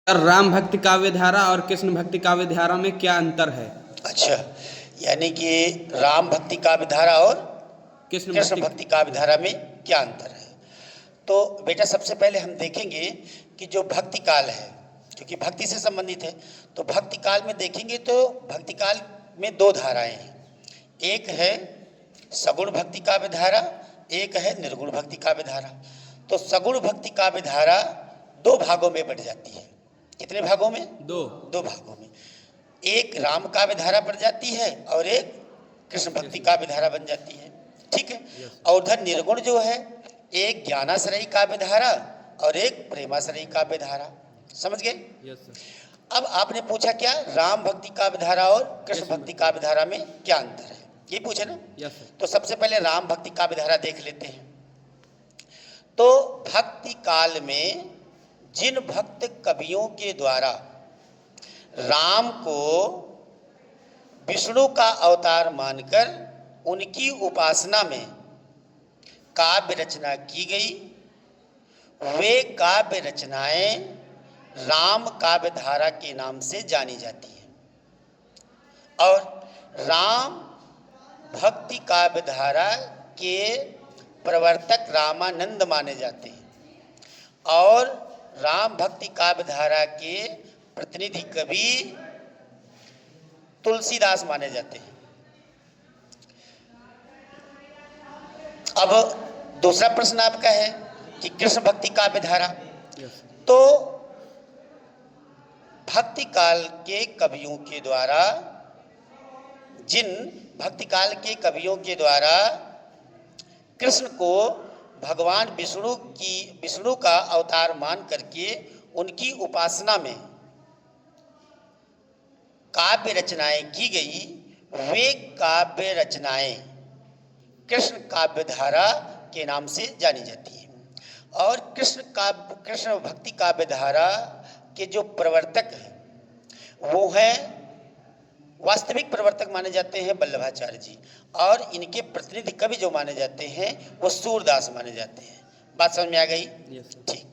राम भक्ति काव्य धारा और कृष्ण भक्ति काव्य धारा में क्या अंतर है? अच्छा, यानी कि राम भक्ति काव्य धारा और कृष्ण भक्ति काव्य धारा में क्या अंतर है। तो बेटा सबसे पहले हम देखेंगे कि जो भक्ति काल है, क्योंकि भक्ति से संबंधित है, तो भक्ति काल में देखेंगे तो भक्ति काल में दो धाराएं हैं। एक है सगुण भक्ति काव्य धारा, एक है निर्गुण भक्ति काव्य धारा। तो सगुण भक्ति काव्य धारा दो भागों में बढ़ जाती है। कितने भागों में? दो भागों में। एक राम काव्य धारा पड़ जाती है और एक कृष्ण भक्ति काव्य धारा बन जाती है। ठीक है। और उधर निर्गुण जो है, एक ज्ञानाश्रयी काव्य धारा और एक प्रेमाश्रयी काव्य धारा। समझ गए? अब आपने पूछा क्या राम भक्ति काव्य धारा और कृष्ण भक्ति काव्य धारा में क्या अंतर है, ये पूछे ना? तो सबसे पहले राम भक्ति काव्य धारा देख लेते हैं। तो भक्ति काल में जिन भक्त कवियों के द्वारा राम को विष्णु का अवतार मानकर उनकी उपासना में काव्य रचना की गई, वे काव्य रचनाएं राम काव्य धारा के नाम से जानी जाती हैं। और राम भक्ति काव्य धारा के प्रवर्तक रामानंद माने जाते हैं और राम भक्ति काव्य धारा के प्रतिनिधि कवि तुलसीदास माने जाते हैं। अब दूसरा प्रश्न आपका है कि कृष्ण भक्ति काव्य धारा। तो भक्ति काल के कवियों के द्वारा, जिन भक्ति काल के कवियों के द्वारा कृष्ण को भगवान विष्णु का अवतार मान करके उनकी उपासना में काव्य रचनाएं की गई, वे काव्य रचनाएं कृष्ण काव्य धारा के नाम से जानी जाती है। और कृष्ण भक्ति काव्य धारा के जो प्रवर्तक हैं वो हैं, वास्तविक प्रवर्तक माने जाते हैं वल्लभाचार्य जी, और इनके प्रतिनिधि कवि जो माने जाते हैं वो सूरदास माने जाते हैं। बात समझ में आ गई? ठीक।